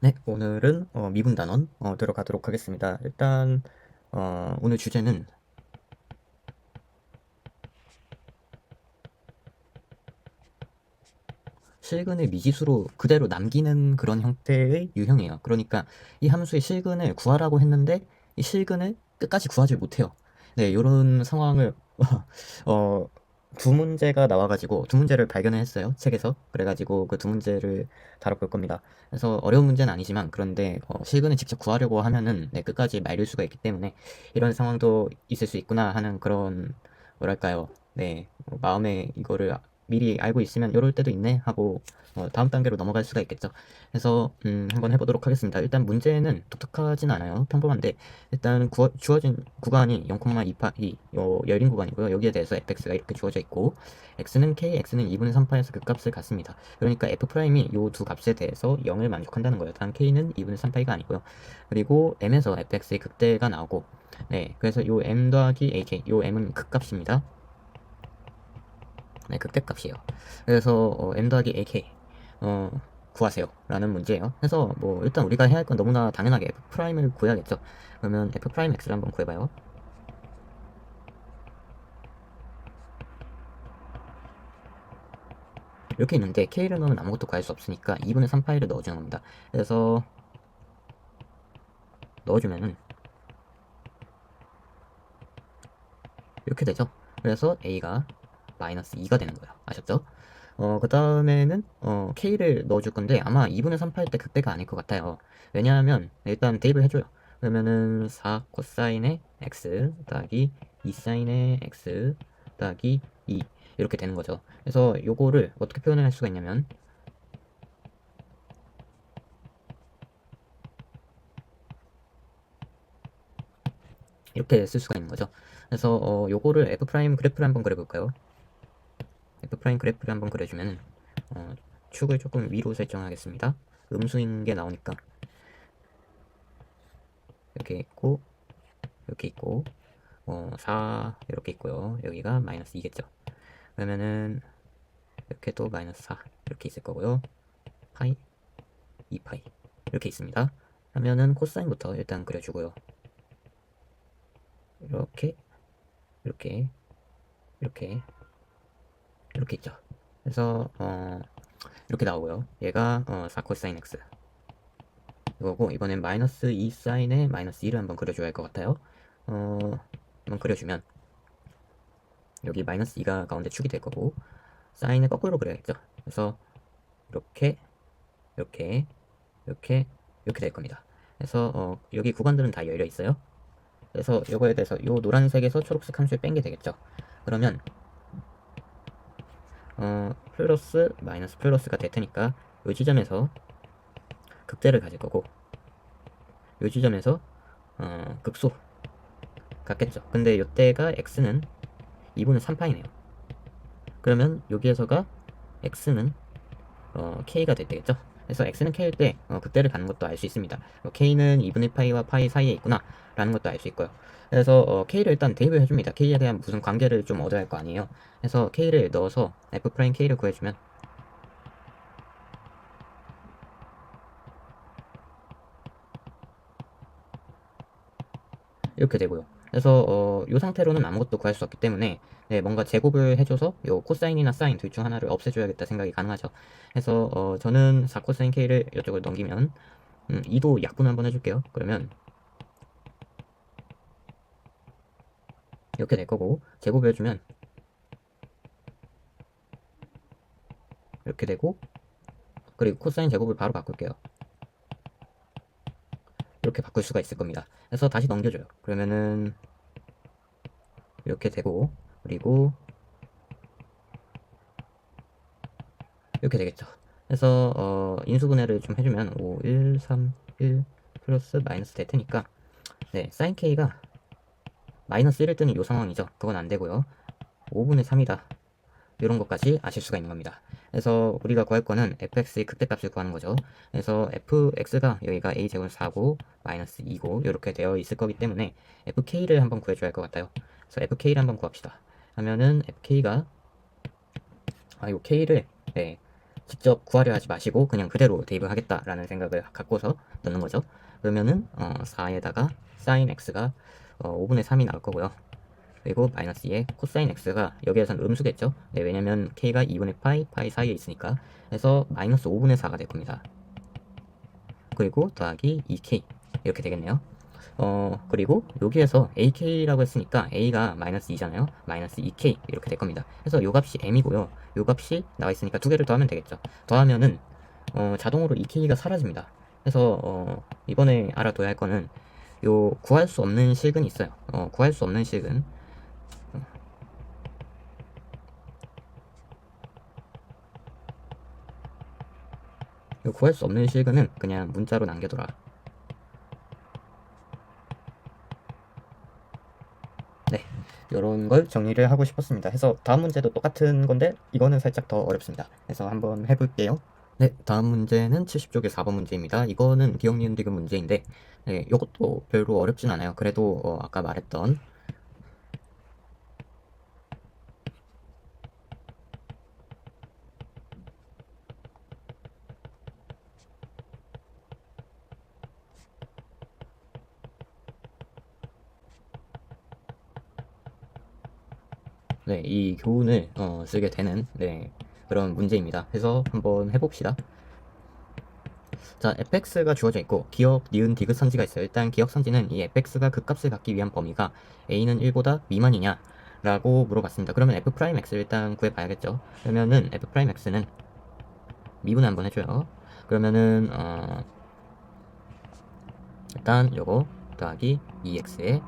네, 오늘은 미분단원 들어가도록 하겠습니다. 일단 오늘 주제는 실근을 미지수로 그대로 남기는 그런 형태의 유형이에요. 그러니까 이 함수의 실근을 구하라고 했는데 이 실근을 끝까지 구하지 못해요. 네, 이런 상황을 어, 두 문제가 나와가지고 두 문제를 발견을 했어요. 책에서. 그래가지고 그 두 문제를 다뤄볼 겁니다. 그래서 어려운 문제는 아니지만 그런데 실근을 직접 구하려고 하면은 네, 끝까지 말릴 수가 있기 때문에 이런 상황도 있을 수 있구나 하는 그런 뭐랄까요. 네, 마음에 이거를 미리 알고 있으면 이럴 때도 있네 하고 다음 단계로 넘어갈 수가 있겠죠. 그래서 한번 해보도록 하겠습니다. 일단 문제는 독특하진 않아요. 평범한데 일단 주어진 구간이 0,2파2 열린 구간이고요. 여기에 대해서 fx가 이렇게 주어져 있고 x는 k, x는 2분의 3파에서 그 값을 갖습니다. 그러니까 f'이 이 두 값에 대해서 0을 만족한다는 거예요. 단 k는 2분의 3파이가 아니고요. 그리고 m에서 fx의 극대가 나오고 네, 그래서 요 m 더하기 ak, 요 m은 극값입니다. 네, 극대값이에요. 그래서 m 더하기 ak 구하세요 라는 문제예요. 그래서 뭐 일단 우리가 해야 할 건 너무나 당연하게 f'을 구해야겠죠. 그러면 f'x를 한번 구해봐요. 이렇게 있는데 k를 넣으면 아무것도 구할 수 없으니까 2분의 3파이를 넣어주는 겁니다. 그래서 넣어주면은 이렇게 되죠. 그래서 a가 마이너스 2가 되는 거예요. 아셨죠? 그 다음에는 k를 넣어줄 건데 아마 2분의 3파일 때 극대가 아닐 것 같아요. 왜냐하면 일단 대입을 해줘요. 그러면은 4 코사인의 x 더하기 2 사인의 x 더하기 2 이렇게 되는 거죠. 그래서 요거를 어떻게 표현을 할 수가 있냐면 이렇게 쓸 수가 있는 거죠. 그래서 요거를 f 프라임 그래프를 한번 그려볼까요? f 프라임 그래프를 한번 그려주면은 축을 조금 위로 설정하겠습니다. 음수인 게 나오니까 이렇게 있고 이렇게 있고 4 이렇게 있고요. 여기가 마이너스 2겠죠. 그러면은 이렇게 또 마이너스 4 이렇게 있을 거고요. 파이 2파이 이렇게 있습니다. 하면은 코사인부터 일단 그려주고요. 이렇게 이렇게 이렇게 이렇게 있죠. 그래서 이렇게 나오고요. 얘가 4 코사인 x 이거고 이번엔 마이너스 2 사인에 마이너스 1을 한번 그려줘야 할 것 같아요. 한번 그려주면 여기 마이너스 2가 가운데 축이 될 거고 사인을 거꾸로 그려야겠죠. 그래서 이렇게 이렇게 이렇게 이렇게 될 겁니다. 그래서 여기 구간들은 다 열려 있어요. 그래서 이거에 대해서 이 노란색에서 초록색 함수를 뺀 게 되겠죠. 그러면 플러스 마이너스 플러스가 될 테니까 이 지점에서 극대를 가질 거고 이 지점에서 극소 같겠죠. 근데 이때가 x는 2분의 3파이네요. 그러면 여기에서가 x는 k가 될 때겠죠. 그래서 x는 k일 때 극대를 가는 것도 알 수 있습니다. k는 2분의 파이와 파이 사이에 있구나 라는 것도 알 수 있고요. 그래서 k를 일단 대입을 해줍니다. k에 대한 무슨 관계를 좀 얻어야 할 거 아니에요. 그래서 k를 넣어서 f'k를 구해주면 이렇게 되고요. 그래서 이 상태로는 아무것도 구할 수 없기 때문에 네, 뭔가 제곱을 해줘서 요 코사인이나 사인 둘 중 하나를 없애줘야겠다 생각이 가능하죠. 그래서 저는 4코사인 k를 이쪽으로 넘기면 2도 약분 한번 해줄게요. 그러면 이렇게 될 거고 제곱해주면 이렇게 되고 그리고 코사인 제곱을 바로 바꿀게요. 이렇게 바꿀 수가 있을 겁니다. 그래서 다시 넘겨줘요. 그러면은 이렇게 되고 그리고 이렇게 되겠죠. 그래서 인수분해를 좀 해주면 5, 1, 3, 1 플러스 마이너스 될 테니까 네, sin k가 마이너스 1일 때는 이 상황이죠. 그건 안 되고요. 5분의 3이다. 이런 것까지 아실 수가 있는 겁니다. 그래서 우리가 구할 거는 fx의 극대값을 구하는 거죠. 그래서 fx가 여기가 a제곱 4고 마이너스 2고 이렇게 되어 있을 거기 때문에 fk를 한번 구해줘야 할 것 같아요. 그래서 fk를 한번 구합시다. 하면은 fk가 요 k를 네, 직접 구하려 하지 마시고 그냥 그대로 대입을 하겠다라는 생각을 갖고서 넣는 거죠. 그러면은 4에다가 sin x가 5분의 3이 나올 거고요. 그리고 마이너스 2의 코사인 x가 여기에선 음수겠죠. 네, 왜냐면 k가 2분의 파이 사이에 있으니까. 그래서 마이너스 5분의 4가 될 겁니다. 그리고 더하기 2k 이렇게 되겠네요. 그리고 여기에서 ak라고 했으니까 a가 마이너스 2잖아요. 마이너스 2k 이렇게 될 겁니다. 그래서 요 값이 m이고요. 요 값이 나와 있으니까 두 개를 더하면 되겠죠. 더하면은 자동으로 2k가 사라집니다. 그래서 이번에 알아둬야 할 거는 요 구할 수 없는 실근이 있어요. 구할 수 없는 실근. 요 구할 수 없는 실근은 그냥 문자로 남겨둬라. 네, 이런 걸 정리를 하고 싶었습니다. 해서 다음 문제도 똑같은 건데 이거는 살짝 더 어렵습니다. 그래서 한번 해볼게요. 네, 다음 문제는 70쪽의 4번 문제입니다. 이거는 기억 니은 디귿 문제인데 네, 이것도 별로 어렵진 않아요. 그래도 아까 말했던 네, 이 교훈을 쓰게 되는 네, 그런 문제입니다. 해서 한번 해봅시다. 자, fx가 주어져 있고 기억, 니은, 디귿 선지가 있어요. 일단 기억 선지는 이 fx가 그 값을 갖기 위한 범위가 a는 1보다 미만이냐 라고 물어봤습니다. 그러면 f'x를 일단 구해봐야겠죠. 그러면은 f'x는 미분 한번 해줘요. 그러면은 일단 요거 더하기 2x에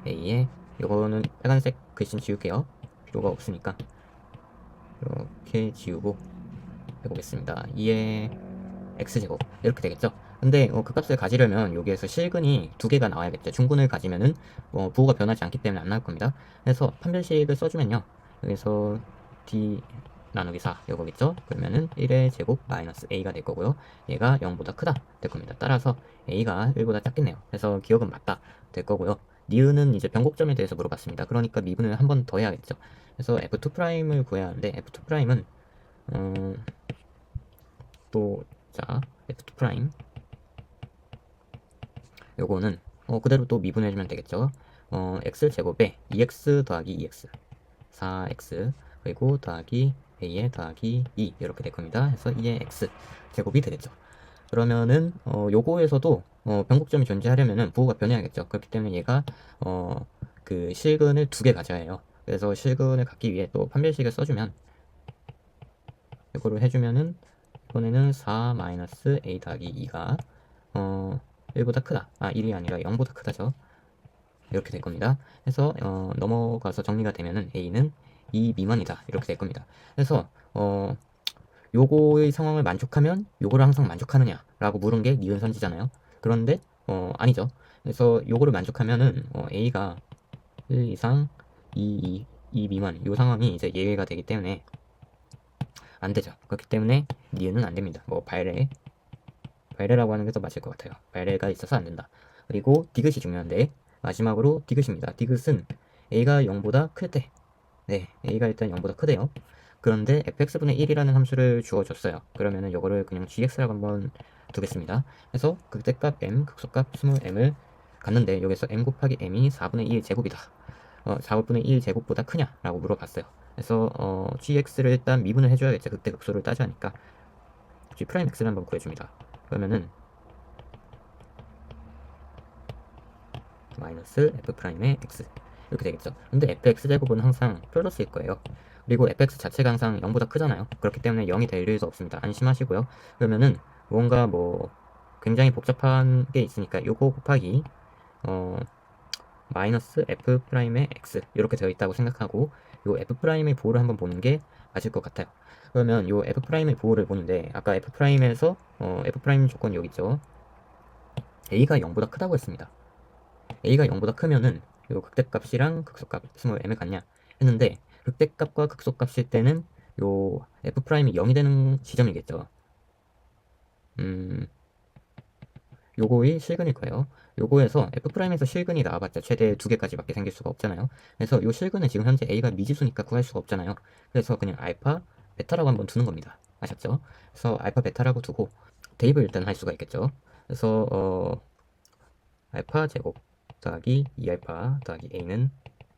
a에 요거는 빨간색 글씨는 지울게요. 필요가 없으니까 이렇게 지우고 해보겠습니다. 2의 x제곱 이렇게 되겠죠. 근데 그 값을 가지려면 여기에서 실근이 두 개가 나와야겠죠. 중근을 가지면은 부호가 변하지 않기 때문에 안 나올 겁니다. 그래서 판별식을 써주면요. 여기서 d 나누기 4 이거겠죠. 그러면은 1의 제곱 마이너스 a가 될 거고요. 얘가 0보다 크다 될 겁니다. 따라서 a가 1보다 작겠네요. 그래서 기억은 맞다 될 거고요. 니은은 이제 변곡점에 대해서 물어봤습니다. 그러니까 미분을 한 번 더 해야겠죠. 그래서 f2'을 구해야 하는데 f2'은 또 자 f2' 요거는 그대로 또 미분해주면 되겠죠. x제곱에 2x 더하기 2x 4x 그리고 더하기 a에 더하기 2 이렇게 될 겁니다. 해서 2의 x 제곱이 되겠죠. 그러면은 요거에서도 변곡점이 존재하려면은 부호가 변해야겠죠. 그렇기 때문에 얘가 그 실근을 두 개 가져야 해요. 그래서 실근을 갖기 위해 또 판별식을 써주면 이거를 해주면은 이번에는 4 마이너스 a 더하기 2가 1보다 크다. 1이 아니라 0보다 크다죠. 이렇게 될 겁니다. 그래서 넘어가서 정리가 되면은 a는 2 미만이다. 이렇게 될 겁니다. 그래서 요거의 상황을 만족하면 요거를 항상 만족하느냐 라고 물은 게 니은 선지잖아요. 그런데 아니죠. 그래서 요거를 만족하면은 a가 1 이상 2 미만 요 상황이 이제 예외가 되기 때문에 안 되죠. 그렇기 때문에 니은은 안 됩니다. 뭐 발레라고 하는 게 더 맞을 것 같아요. 발레가 있어서 안 된다. 그리고 디귿이 중요한데 마지막으로 디귿입니다. 디귿은 a가 0보다 클 때, 네, a가 일단 0보다 크대요. 그런데 fx분의 1이라는 함수를 주어줬어요. 그러면은 이거를 그냥 gx라고 한번 두겠습니다. 그래서 극대값 m, 극소값 20m을 갔는데 여기서 m 곱하기 m이 4분의 1 제곱이다. 4분의 1 제곱보다 크냐? 라고 물어봤어요. 그래서 gx를 일단 미분을 해줘야겠죠. 극대 극소를 따져하니까 g'x를 한번 구해줍니다. 그러면은 마이너스 f'의 x 이렇게 되겠죠. 근데 fx제곱은 항상 플러스일 거예요. 그리고 fx 자체가 항상 0보다 크잖아요. 그렇기 때문에 0이 될 일도 없습니다. 안심하시고요. 그러면은 뭔가 뭐 굉장히 복잡한 게 있으니까 요거 곱하기 마이너스 f'의 x 이렇게 되어 있다고 생각하고 요 f'의 부호를 한번 보는 게 맞을 것 같아요. 그러면 요 f'의 부호를 보는데 아까 f'에서 f' 조건이 여기 있죠. a가 0보다 크다고 했습니다. a가 0보다 크면은 요 극대값이랑 극소값 20m을 같냐 했는데 극대값과 극소값일 때는 요 f'이 0이 되는 지점이겠죠. 요거의 실근일 거예요. 요거에서 f'에서 실근이 나와봤자 최대 2개까지밖에 생길 수가 없잖아요. 그래서 요 실근은 지금 현재 a가 미지수니까 구할 수가 없잖아요. 그래서 그냥 알파, 베타라고 한번 두는 겁니다. 아셨죠? 그래서 알파 베타라고 두고 대입을 일단 할 수가 있겠죠. 그래서 알파 제곱 더하기 2알파 더하기 a는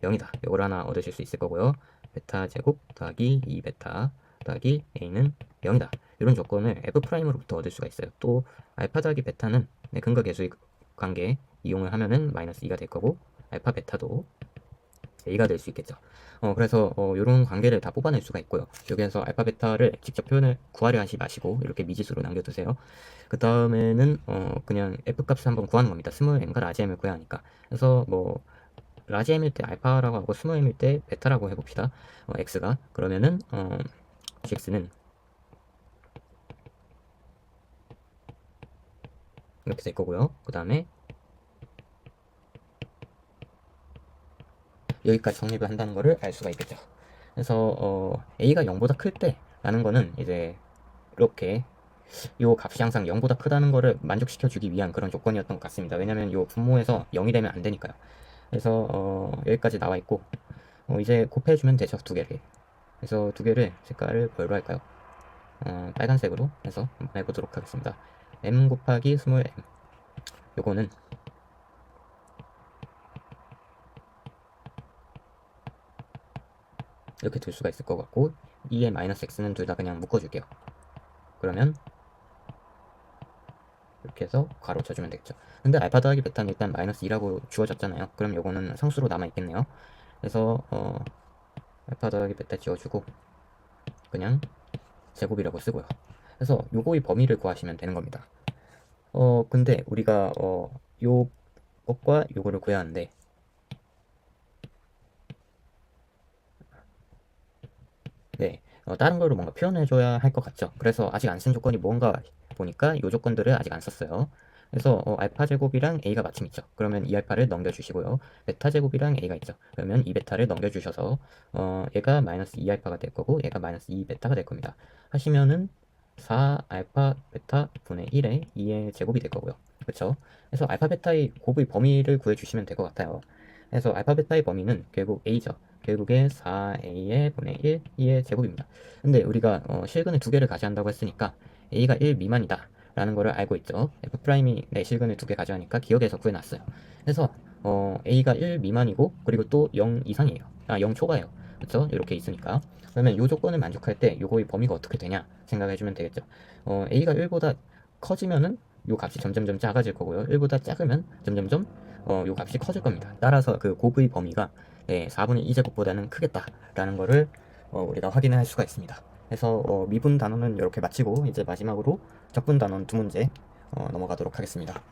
0이다. 이걸 하나 얻으실 수 있을 거고요. 베타 제곱 더하기 2베타 더하기 a는 0이다. 이런 조건을 f'으로부터 얻을 수가 있어요. 또 알파 더하기 베타는 근거 계수의 관계 이용을 하면은 마이너스 2가 될 거고, 알파 베타도 a가 될 수 있겠죠. 그래서 이런 관계를 다 뽑아낼 수가 있고요. 여기에서 알파 베타를 직접 표현을 구하려 하지 마시고 이렇게 미지수로 남겨두세요. 그 다음에는 그냥 f 값을 한번 구하는 겁니다. 스몰 m과 라지 m을 구해야 하니까. 그래서 뭐 라지 m일 때 알파라고 하고 스몰 m일 때 베타라고 해봅시다. x가 그러면은 x는 이렇게 될 거고요. 그 다음에 여기까지 정립을 한다는 거를 알 수가 있겠죠. 그래서 a가 0보다 클 때라는 거는 이제 이렇게 요 값이 항상 0보다 크다는 거를 만족시켜 주기 위한 그런 조건이었던 것 같습니다. 왜냐면 요 분모에서 0이 되면 안 되니까요. 그래서 여기까지 나와 있고, 이제 곱해주면 되죠. 두 개를. 그래서 두 개를 색깔을 뭘로 할까요? 빨간색으로 해서 한번 해보도록 하겠습니다. m 곱하기 스몰 m, 요거는 이렇게 될 수가 있을 것 같고, 2의 마이너스 x는 둘 다 그냥 묶어줄게요. 그러면 이렇게 해서 괄호 쳐주면 되겠죠. 근데 알파 더하기 베타는 일단 마이너스 2라고 주어졌잖아요. 그럼 요거는 상수로 남아있겠네요. 그래서 알파 더하기 베타 지워주고 그냥 제곱이라고 쓰고요. 그래서 요거의 범위를 구하시면 되는 겁니다. 근데 우리가 요 것과 요거를 구해야 하는데, 네, 다른 걸로 뭔가 표현해줘야 할 것 같죠. 그래서 아직 안 쓴 조건이 뭔가 보니까 요 조건들을 아직 안 썼어요. 그래서 알파 제곱이랑 a가 마침 있죠. 그러면 2알파를 넘겨주시고요. 베타 제곱이랑 a가 있죠. 그러면 2베타를 넘겨주셔서 얘가 마이너스 2알파가 될 거고 얘가 마이너스 2베타가 될 겁니다. 하시면은 4알파 베타 분의 1의 2의 제곱이 될 거고요. 그렇죠? 그래서 알파 베타의 곱의 범위를 구해주시면 될 것 같아요. 그래서 알파 베타의 범위는 결국 a죠. 결국에 4a의 분의 1, 2의 제곱입니다. 근데 우리가 실근을 두 개를 가져간다고 했으니까 a가 1 미만이다 라는 거를 알고 있죠. f'이 내 실근을 두 개 가져가니까 기억에서 구해놨어요. 그래서 a가 1 미만이고 그리고 또 0 이상이에요. 0 초과예요. 그렇죠? 이렇게 있으니까. 그러면 이 조건을 만족할 때 요거의 범위가 어떻게 되냐 생각해주면 되겠죠. a가 1보다 커지면은 요 값이 점점점 작아질 거고요. 1보다 작으면 점점점 요 값이 커질 겁니다. 따라서 그 곱의 범위가 4분의 2제곱보다는 크겠다라는 거를 우리가 확인을 할 수가 있습니다. 그래서 미분 단원은 이렇게 마치고 이제 마지막으로 적분 단원 두 문제 넘어가도록 하겠습니다.